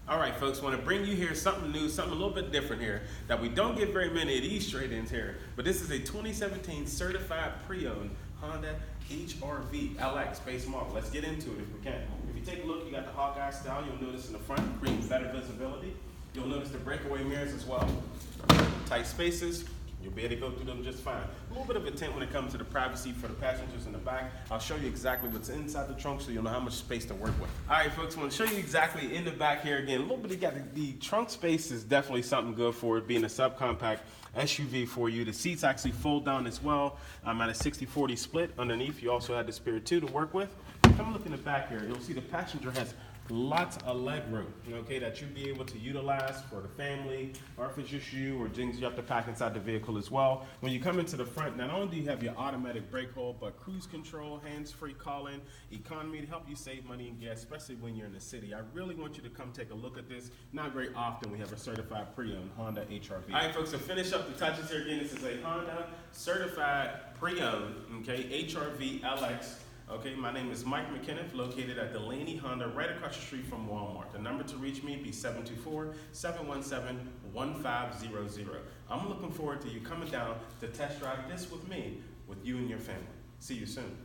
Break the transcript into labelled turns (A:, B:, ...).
A: All right, folks, want to bring you here something new, something a little bit different here that we don't get very many of these trade-ins here, but this is a 2017 certified pre-owned Honda HR-V LX base model. Let's get into it if we can. If you take a look, you got the Hawkeye style. You'll notice in the front, green, better visibility. You'll notice the breakaway mirrors as well. Tight spaces. You'll be able to go through them just fine. A little bit of a tint when it comes to the privacy for the passengers in the back. I'll show you exactly what's inside the trunk so you'll know how much space to work with. All right, folks, I want to show you exactly in the back here again. A little bit of the trunk space is definitely something good for it being a subcompact SUV for you. The seats actually fold down as well. I'm at a 60-40 split underneath. You also have the Spirit 2 to work with. Come look in the back here. You'll see the passenger has lots of leg room, okay, that you'll be able to utilize for the family, or if it's just you or things you have to pack inside the vehicle as well. When you come into the front, not only do you have your automatic brake hold, but cruise control, hands-free calling, economy to help you save money and gas, especially when you're in the city. I really want you to come take a look at this. Not very often we have a certified pre-owned Honda HR-V. All right, folks, to finish up the touches here again, this is a Honda certified pre-owned, okay, HR-V LX. Okay, my name is Mike McKinnon, located at Delaney Honda, right across the street from Walmart. The number to reach me be 724-717-1500. I'm looking forward to you coming down to test drive this with me, with you and your family. See you soon.